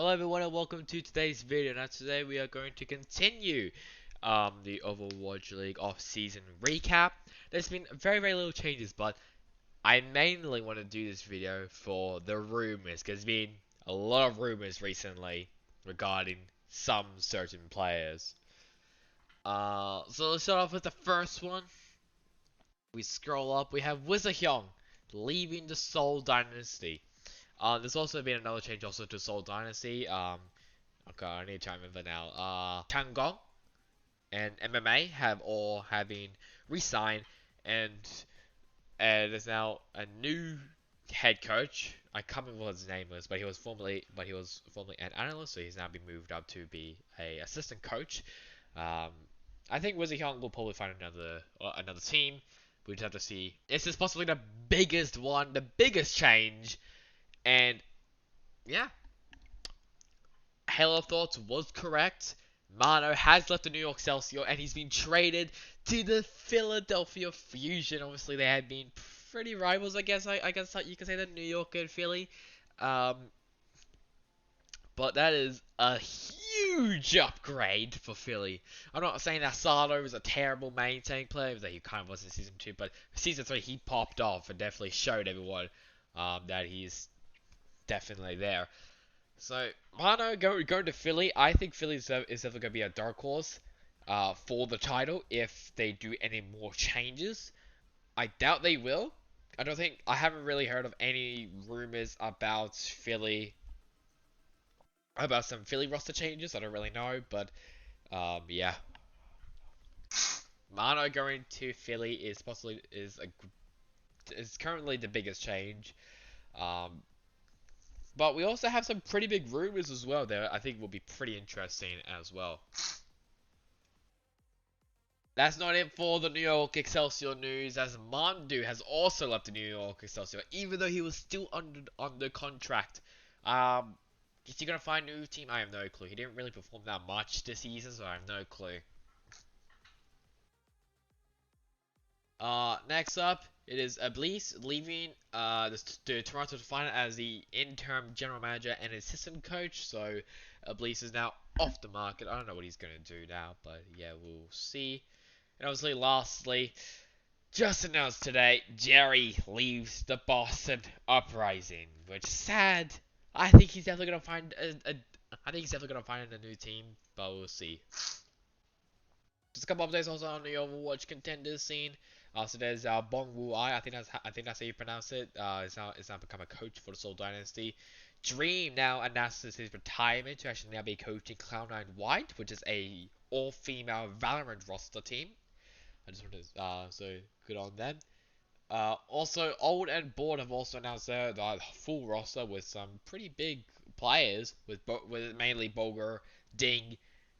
Hello everyone and welcome to today's video. Now today we are going to continue the Overwatch League off-season recap. There's been very little changes, but I mainly want to do this video for the rumors because there's been a lot of rumors recently regarding some certain players. So let's start off with the first one. We scroll up, we have Wizard leaving the Seoul Dynasty. There's also been another change also to Seoul Dynasty. Okay, I need to remember now. Kangong and MMA have been re-signed, and there's now a new head coach. I can't remember what his name was, but he was formerly an analyst, so he's now been moved up to be a assistant coach. Um, I think Wizzy Hyung will probably find another team. We just have to see. This is possibly the biggest one, the biggest change, and yeah, Halo Thoughts was correct. Mano has left the New York Excelsior and he's been traded to the Philadelphia Fusion. Obviously, they had been pretty rivals, I guess. I guess you could say that New York and Philly. Um, but that is a huge upgrade for Philly. I'm not saying that Sato was a terrible main tank player, that he kind of was in Season 2, but Season 3 he popped off and definitely showed everyone that he's definitely there. So, Mano going to Philly. I think Philly is definitely going to be a dark horse for the title if they do any more changes. I doubt they will. I haven't really heard of any rumors about some Philly roster changes. I don't really know, but yeah. Mano going to Philly is currently the biggest change. Um, But we also have some pretty big rumors as well that I think will be pretty interesting as well. That's not it for the New York Excelsior news, as Mandu has also left the New York Excelsior, even though he was still under contract. Is he gonna find a new team? I have no clue. He didn't really perform that much this season, so I have no clue. Next up, it is Iblis leaving the Toronto Defiant as the interim general manager and assistant coach. So Iblis is now off the market. I don't know what he's gonna do now, but yeah, we'll see. And obviously, lastly, just announced today, Jerry leaves the Boston Uprising, which is sad. I think he's definitely gonna find I think he's definitely gonna find a new team, but we'll see. Just a couple updates also on the Overwatch contenders scene. So there's Bong Wu Ai. I think that's how you pronounce it. Is now become a coach for the Seoul Dynasty. Dream now announces his retirement to actually now be coaching Cloud9 White, which is a all-female Valorant roster team. I just wanted to, so good on them. Also, Old and Board have also announced their full roster with some pretty big players, with mainly Boger, Ding,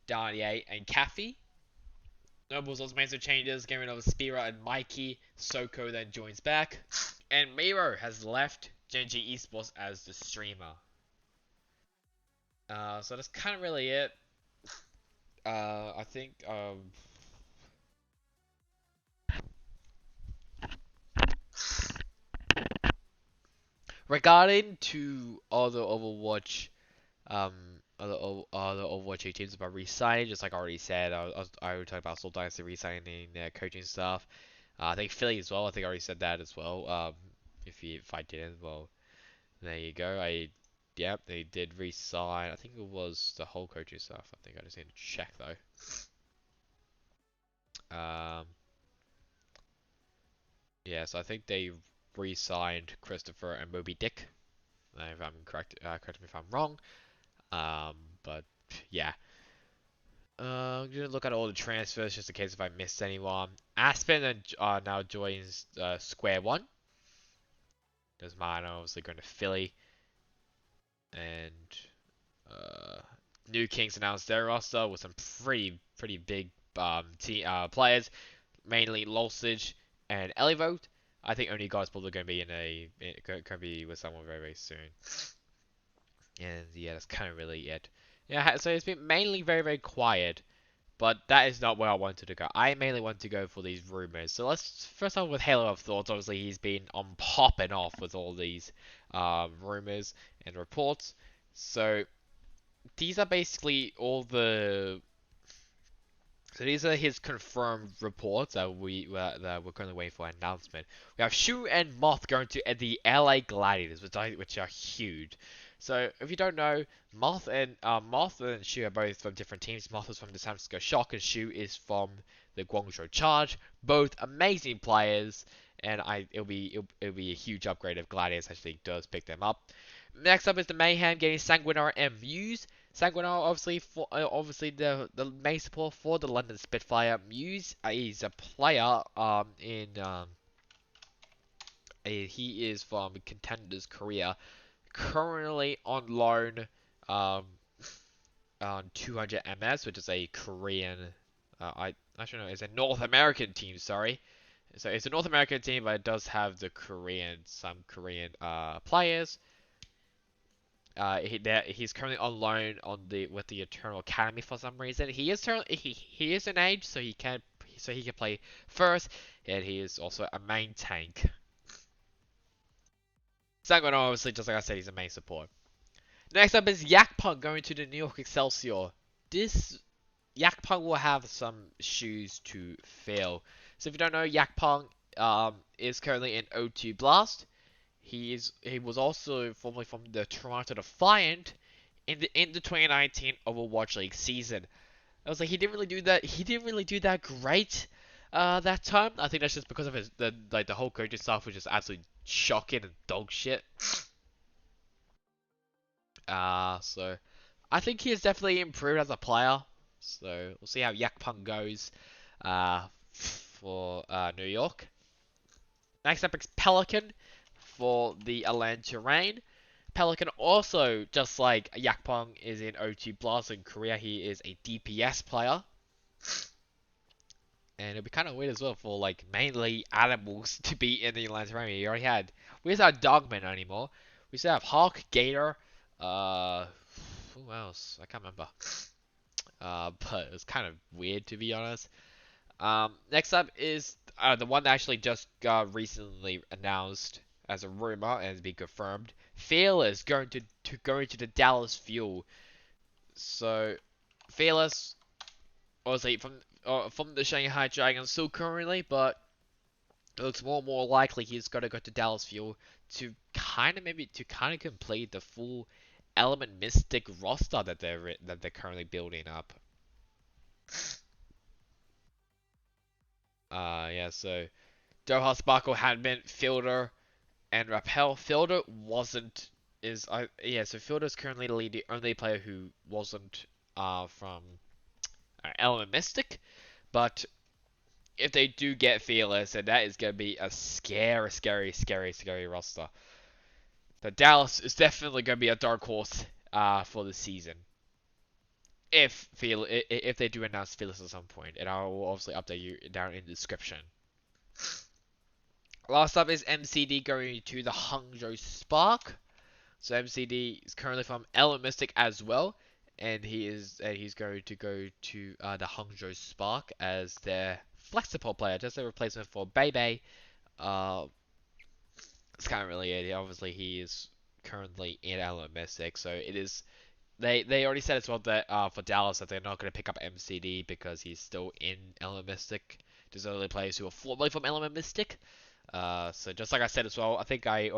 Danier, and Caffey. Nobles also made some changes, getting rid of Spira and Mikey. Soko then joins back. And Miro has left Genji Esports as the streamer. So that's kind of really it. I think, regarding to um, other Overwatch teams about re-signing, just like I already said, I already talked about Seoul Dynasty re-signing their coaching staff. I think Philly as well. I think I already said that as well. If I didn't, well, there you go. Yep, they did re-sign. I think it was the whole coaching staff. I think I just need to check though. Yeah, so I think they re-signed Christopher and Moby Dick. If I'm correct, correct me if I'm wrong. But yeah. I'm gonna look at all the transfers just in case if I missed anyone. Aspen now joins Square One. There's mine obviously going to Philly. And New Kings announced their roster with some pretty big players, mainly Lulsage and Elivote. I think only guys probably going to be going to be with someone very soon. And yeah, that's kind of really it. Yeah, so it's been mainly very quiet, but that is not where I wanted to go. I mainly want to go for these rumors. So let's first start with Halo of Thoughts. Obviously, he's been on popping off with all these rumors and reports. So these are basically all the. So these are his confirmed reports that we're currently waiting for an announcement. We have Shu and Moth going to the LA Gladiators, which are huge. So if you don't know, Moth and Shu are both from different teams. Moth is from the San Francisco Shock, and Shu is from the Guangzhou Charge. Both amazing players, and it'll be a huge upgrade if Gladiators actually does pick them up. Next up is the Mayhem getting Sanguinar and Muse. Sanguinar, obviously the main support for the London Spitfire. Muse is a player he is from Contenders Korea, currently on loan um on 200 MS, which is a Korean I don't know, it's a North American team, sorry. So it's a North American team, but it does have some Korean players. He's currently on loan with the Eternal Academy for some reason. He is an age, so he can play first, and he is also a main tank. Sanguine, obviously, just like I said, he's a main support. Next up is Yakpung going to the New York Excelsior. This Yakpung will have some shoes to fill. So if you don't know, Yakpung is currently in O2 Blast. He was also formerly from the Toronto Defiant in the 2019 Overwatch League season. I was like, he didn't really do that. He didn't really do that great that time. I think that's just because of the whole coaching staff was just absolutely shocking and dog shit. So I think he has definitely improved as a player. So we'll see how Yakpung goes for New York. Next up is Pelican for the Atlanta Reign. Pelican also, just like Yakpong is in O2 Blast in Korea, he is a DPS player. And it'd be kind of weird as well for like mainly animals to be in the Atlanta Reign. We just have Dogman anymore. We still have Hawk, Gator, who else? I can't remember. But it's kind of weird to be honest. Next up is the one that actually just got recently announced as a rumor and has been confirmed. Fearless going to the Dallas Fuel. So Fearless, obviously from the Shanghai Dragons still currently, but it looks more and more likely he's going to go to Dallas Fuel to kind of complete the full Element Mystic roster that they're currently building up. Yeah. So Doha Sparkle had been Fielder and Rappel. Fielder wasn't is I yeah. So Fielder is currently the only player who wasn't from Element Mystic, but if they do get Fearless, then that is going to be a scary roster. But Dallas is definitely going to be a dark horse for the season. If they do announce Fearless at some point, and I will obviously update you down in the description. Last up is MCD going to the Hangzhou Spark. So MCD is currently from Element Mystic as well, and he's going to go to the Hangzhou Spark as their flexible player, just a replacement for Bebe. Uh, it's kind of really it. Obviously, he is currently in Element Mystic, so it is. They already said as well that for Dallas that they're not going to pick up MCD because he's still in Element Mystic. There's only players who are formerly from Element Mystic. So just like I said as well, I think I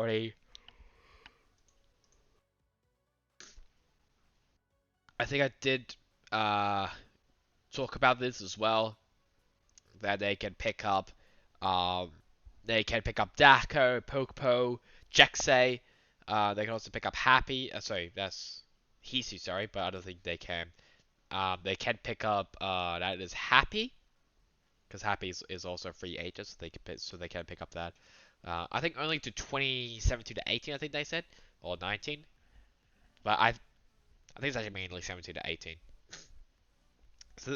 did talk about this as well, that um, they can pick up Dako, Pokepo, Jexay. They can also pick up Happy. Sorry, that's Hisu. Sorry, but I don't think they can. They can pick up that is Happy, because Happy is also a free agent, so they can pick up that. I think only to 2017 to 18. I think they said, or 19. But I think it's actually mainly 17 to 18.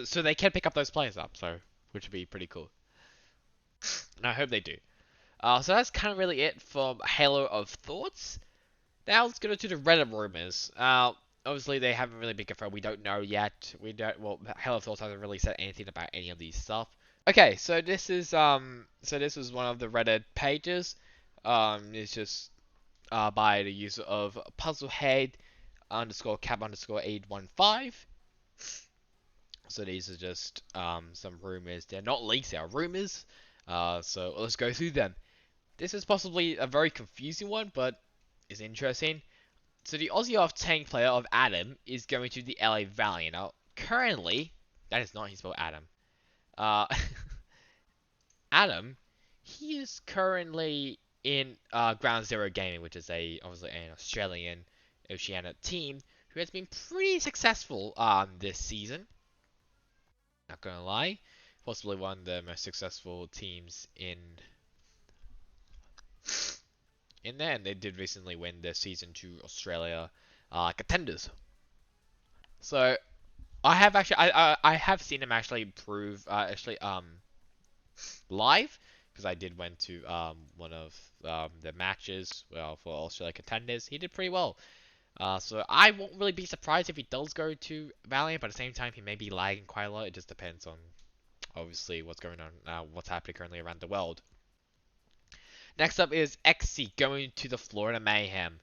So they can pick up those players up, so which would be pretty cool. And I hope they do. So that's kind of really it from Halo of Thoughts. Now let's go to the Reddit rumors. Obviously they haven't really been confirmed. We don't know yet. Well, Halo of Thoughts hasn't really said anything about any of these stuff. Okay, so this is one of the Reddit pages. It's just by the user of Puzzlehead. underscore cap underscore 815. So these are just some rumors. They're not leaks, they are rumors. So let's go through them. This is possibly a very confusing one, but it's interesting. So the Aussie off-tank player of Adam is going to the LA Valiant. Now, currently, that is not his spell, Adam. Uh, Adam, he is currently in Ground Zero Gaming, which is obviously an Australian Oceania team who has been pretty successful this season. Not gonna lie, possibly one of the most successful teams in there, and they did recently win the season 2 Australia contenders. So I have actually I have seen him actually prove live because I did went to one of the matches for Australia contenders. He did pretty well. So I won't really be surprised if he does go to Valiant, but at the same time he may be lagging quite a lot. It just depends on obviously what's going on now, what's happening currently around the world. Next up is XC going to the Florida Mayhem.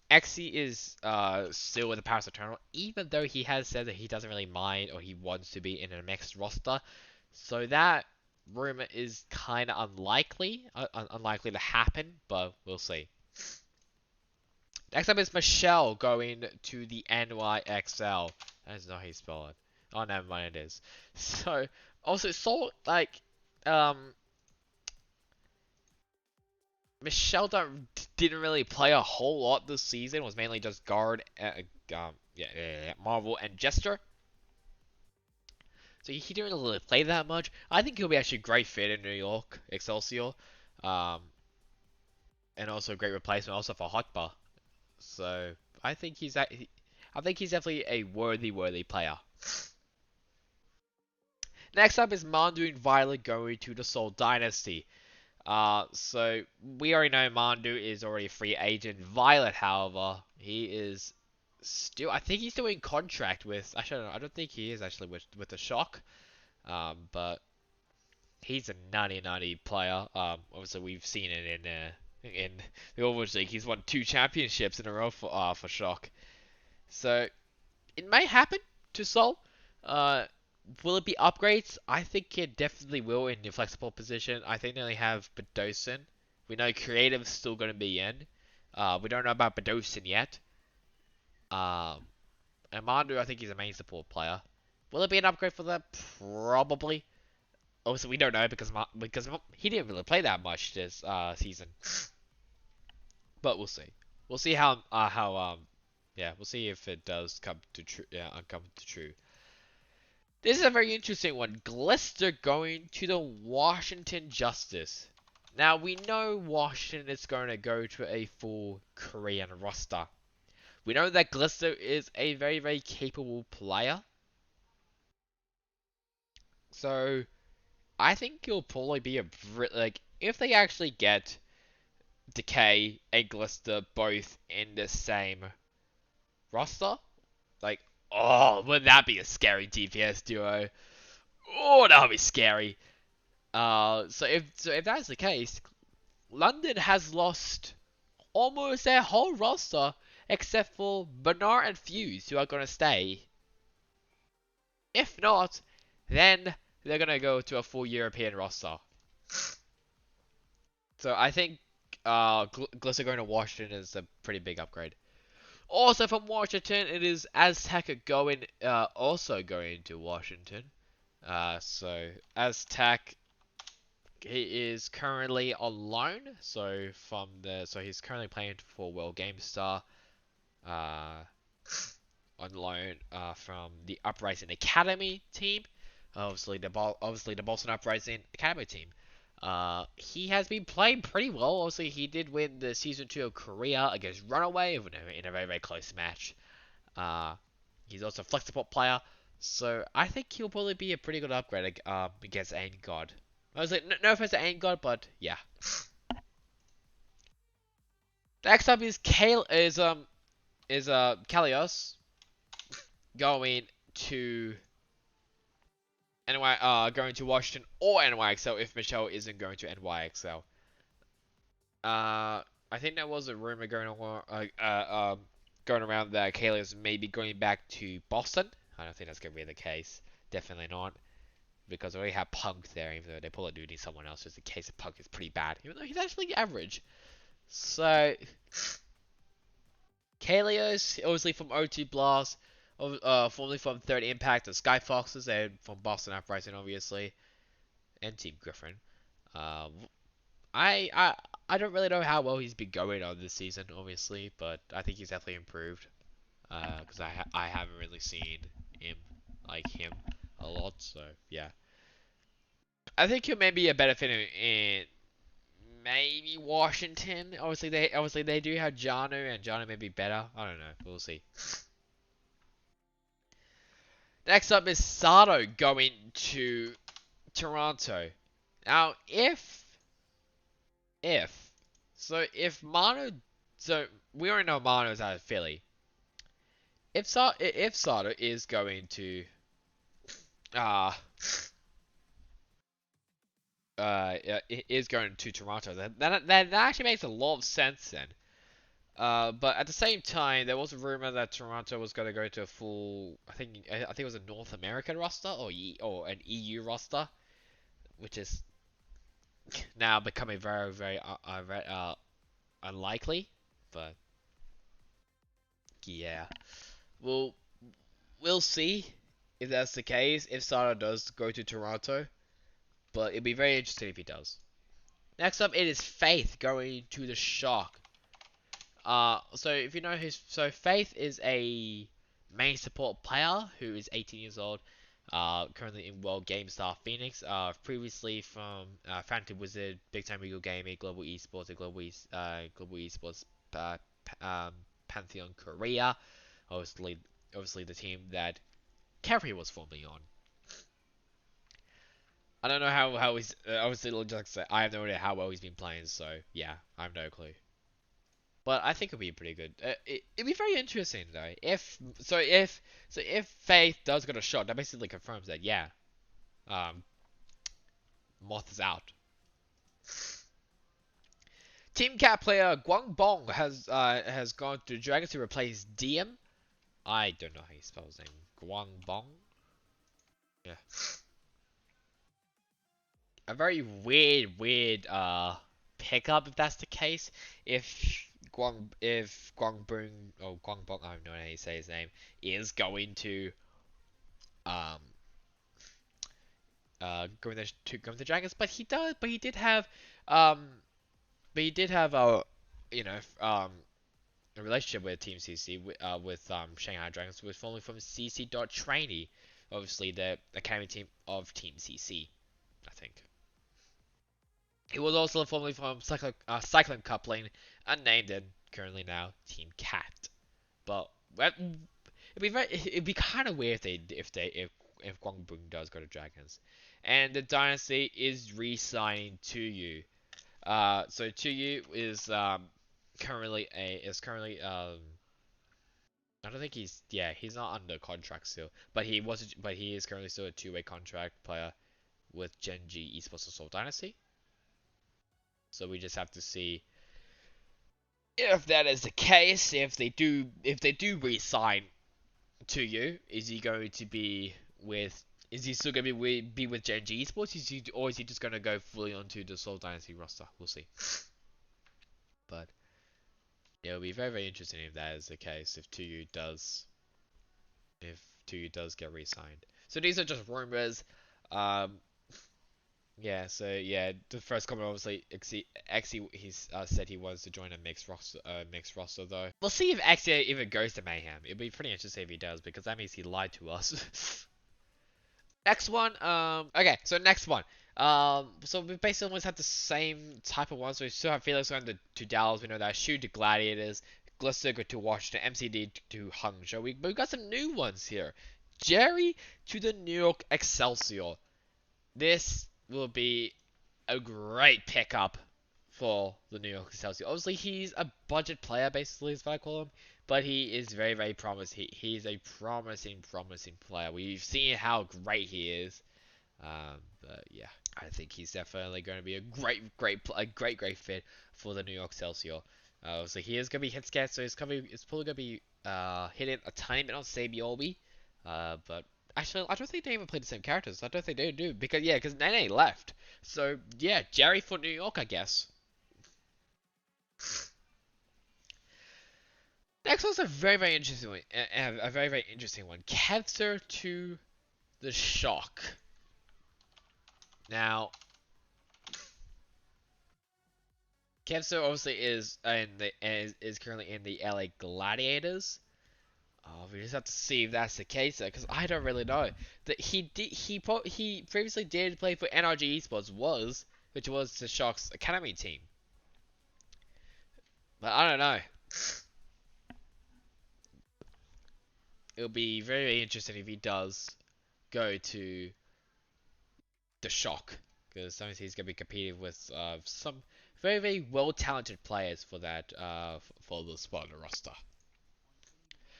XC is still with the Paris Eternal, even though he has said that he doesn't really mind or he wants to be in a mixed roster. So that rumor is kind of unlikely to happen, but we'll see. Next up is Michelle going to the NYXL. That is not how you spell it. Oh, never mind, it is. So, also, Michelle didn't really play a whole lot this season. It was mainly just guard, Marvel, and Jester. So he didn't really play that much. I think he'll be actually a great fit in New York, Excelsior. Um, and also a great replacement also for Hotbar. So I think he's definitely a worthy player. Next up is Mandu and Violet going to the Seoul Dynasty. So we already know Mandu is already a free agent. Violet, however, he is still. I think he's still in contract with. Actually, I don't think he is actually with the Shock. But he's a nutty player. Obviously we've seen it in the Overwatch League. He's won 2 championships in a row for Shock. So it may happen to Seoul. Will it be upgrades? I think it definitely will in the flexible position. I think they only have Bedosin. We know Creative's still going to be in. We don't know about Bedosin yet. And Mandu, I think he's a main support player. Will it be an upgrade for them? Probably. Obviously, we don't know because he didn't really play that much this season. But we'll see. We'll see we'll see if it does come to true. This is a very interesting one. Glister going to the Washington Justice. Now, we know Washington is going to go to a full Korean roster. We know that Glister is a very capable player. So, I think he'll probably be if they actually get Decay and Glister both in the same roster, wouldn't that be a scary DPS duo? Oh, that would be scary. So if that's the case, London has lost almost their whole roster except for Bernard and Fuse, who are gonna stay. If not, then they're gonna go to a full European roster. So I think Glister going to Washington is a pretty big upgrade. Also from Washington, it is Aztec also going to Washington. So Aztec, he is currently on loan. So he's currently playing for World GameStar. On loan from the Uprising Academy team. Obviously the Boston Uprising Academy team. He has been playing pretty well. Obviously, he did win the Season 2 of Korea against Runaway in a very close match. He's also a flexible player, so I think he'll probably be a pretty good upgrade against Aim God. I was like, no offense to Aim God, but yeah. Next up is Kalios going to going to Washington or NYXL if Michelle isn't going to NYXL. I think there was a rumor going on going around that Kalios maybe going back to Boston. I don't think that's going to be the case. Definitely not. Because they already have Punk there, even though they probably do need someone else, just in case the Punk is pretty bad. Even though he's actually average. So, Kalios, obviously from O2 Blast, formerly from Third Impact and Sky Foxes, and from Boston Uprising, obviously, and Team Griffin. Um, I, I I don't really know how well he's been going on this season, obviously, but I think he's definitely improved. Because I haven't really seen him like him a lot, so yeah. I think he'll maybe a better fit in maybe Washington. Obviously they do have Janu, and Janu may be better. I don't know. We'll see. Next up is Sato going to Toronto. Now, if if Mano, so we already know Mano's out of Philly. If Sato is going to uh is going to Toronto, that actually makes a lot of sense then. But at the same time, there was a rumor that Toronto was going to go to a full, I think it was a North American roster or an EU roster, which is now becoming very unlikely. But yeah, we'll we'll see if that's the case. If Sato does go to Toronto, but it'd be very interesting if he does. Next up, it is Faith going to the Shock. So if you know Faith is a main support player who is 18 years old, currently in World GameStar Phoenix, previously from Phantom Wizard, Big Time Eagle Gaming, Global Esports, and Global Esports Pantheon Korea, obviously the team that Carey was formerly on. I don't know how he's obviously like I said, I have no idea how well he's been playing, so yeah, I have no clue. But I think it'll be pretty good. It'd be very interesting though. If Faith does get a shot, that basically confirms that yeah, um, Moth is out. Team Cat player Guang Bong has gone to Dragons to replace DM. I don't know how you spell his name. Guang Bong. Yeah, a very weird pickup if that's the case. If Guang Bong or Guang Bong, I don't know how you say his name, is going to um go with the Dragons, but um he did have a relationship with Team CC with Shanghai Dragons, was formerly from CC Trainee, obviously the academy team of Team CC, I think. He was also formerly from Cyclone Coupling, unnamed and currently now Team Cat. But it'd be kind of weird if Guangbong does go to Dragons, and the dynasty is re-signing to you. So to you is currently I don't think he's not under contract still, but he is currently still a two-way contract player with Genji Esports Seoul Dynasty. So we just have to see if that is the case. If they do re-sign to you, is he going to be with? Is he still going to be with Genji Esports? Or is he just going to go fully onto the Seoul Dynasty roster? We'll see. But it'll be very interesting if that is the case. If 2U does get re-signed. So these are just rumors. Um, yeah. So yeah, the first comment obviously, Xe he's said he wants to join a mixed roster though. We'll see if Xe even goes to Mayhem. It'll be pretty interesting if he does, because that means he lied to us. Next one. Okay. So next one. So we basically almost have the same type of ones. So we still have Felix going to Dallas. We know that Shu to Gladiators, Glister go to Washington, MCD to Hangzhou. We've got some new ones here. Jerry to the New York Excelsior. This will be a great pickup for the New York Excelsior. Obviously, he's a budget player, basically, is what I call him. But he is very promising. He's a promising player. We've seen how great he is. But yeah, I think he's definitely going to be a great fit for the New York Excelsior. So he is gonna be hit scared, so it's probably gonna be hitting a tiny bit on Sabiobi. But actually, I don't think they even play the same characters. I don't think they do because yeah, because Nene left. So yeah, Jerry for New York, I guess. Next one's a very interesting one. A very interesting one. Cancer to the Shock. Now, Kevso obviously is currently in the LA Gladiators. We just have to see if that's the case because I don't really know. That he previously did play for NRG Esports which was the Sharks Academy team. But I don't know. It'll be very interesting if he does go to the Shock because that means he's gonna be competing with some very well talented players for that for the spot on the roster.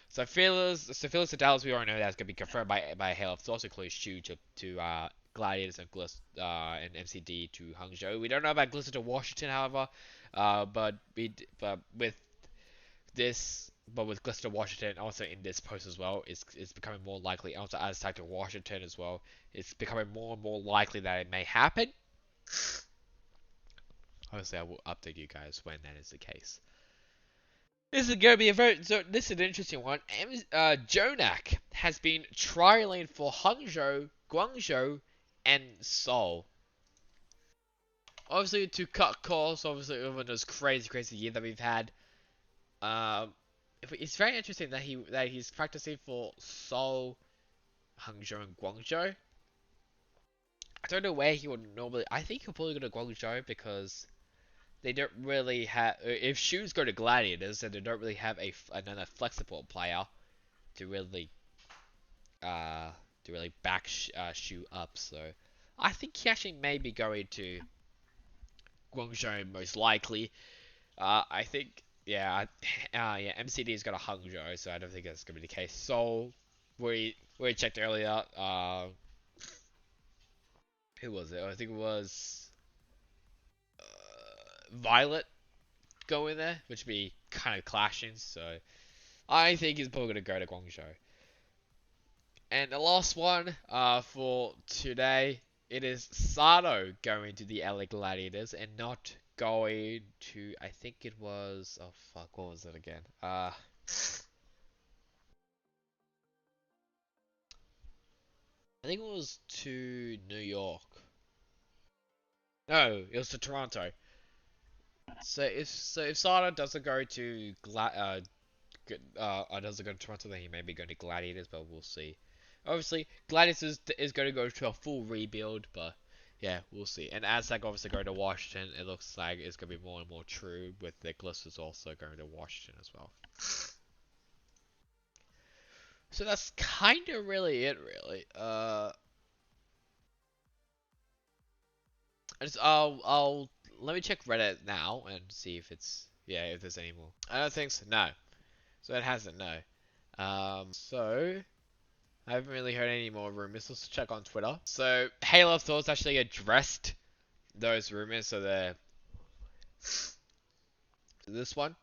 So Fearless to Dallas, we already know that's gonna be confirmed by Halo. It's also close Shu to Gladiators and and MCD to Hangzhou. We don't know about Glister to Washington, however. But with Glister to Washington also in this post as well, it's becoming more likely. Also Aztec to Washington as well, it's becoming more and more likely that it may happen. Obviously, I will update you guys when that is the case. This is going to be this is an interesting one. JJONAK has been trialing for Hangzhou, Guangzhou, and Seoul. Obviously, to cut costs, obviously, over this crazy year that we've had. Um, it's very interesting that he's practicing for Seoul, Hangzhou, and Guangzhou. I don't know where he would normally. I think he'll probably go to Guangzhou because they don't really have. If Shoes go to Gladiators, then they don't really have another flexible player to really back Shoe up. So I think he actually may be going to Guangzhou most likely. I think MCD's got a Hangzhou, so I don't think that's gonna be the case. So we checked earlier. Who was it? I think it was Violet going there, which would be kind of clashing. So I think he's probably gonna go to Guangzhou. And the last one for today, it is Sato going to the LA Gladiators and not going to, I think it was, oh fuck, what was it again? I think it was to New York. No, it was to Toronto. So if Sato doesn't go to doesn't go to Toronto, then he may be going to Gladiators, but we'll see. Obviously, Gladiators is going to go to a full rebuild, but yeah, we'll see. And Aztec obviously going to Washington, it looks like it's going to be more and more true with the Glisters also going to Washington as well. So that's kind of really it, really. I'll let me check Reddit now and see if if there's any more. I don't think so. No. So it hasn't. No. So I haven't really heard any more rumors. Let's check on Twitter. So Halo Thoughts actually addressed those rumors. So this one.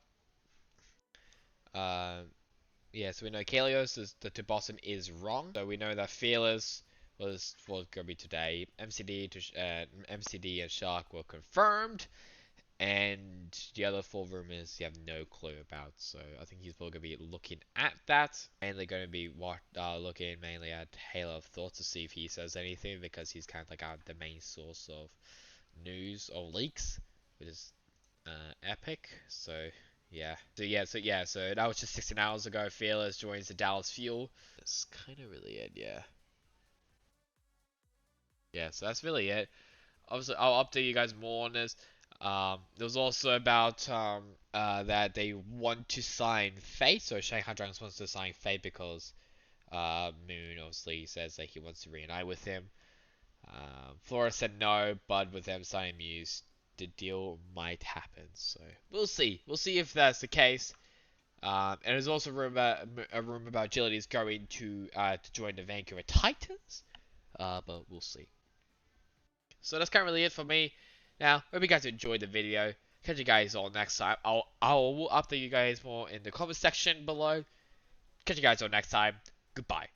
Yeah. So we know Kalios the to Boston is wrong. So we know that Fearless was gonna be today. MCD and Shark were confirmed. And the other 4 rumors you have no clue about, so I think he's probably going to be looking at that. Mainly going to be looking mainly at Halo of Thoughts to see if he says anything, because he's kind of like the main source of news or leaks, which is epic. So yeah, so that was just 16 hours ago. Fearless joins the Dallas Fuel. That's kind of really it, yeah. Yeah, so that's really it. Obviously, I'll update you guys more on this. There was also about that they want to sign Fate, so Shanghai Dragons wants to sign Fate because Moon obviously says that he wants to reunite with him. Flora said no, but with them signing Muse, the deal might happen. So we'll see. We'll see if that's the case. And there's also a rumor about Agility's going to join the Vancouver Titans. But we'll see. So that's kind of really it for me. Now, hope you guys enjoyed the video. Catch you guys all next time. I'll update you guys more in the comment section below. Catch you guys all next time. Goodbye.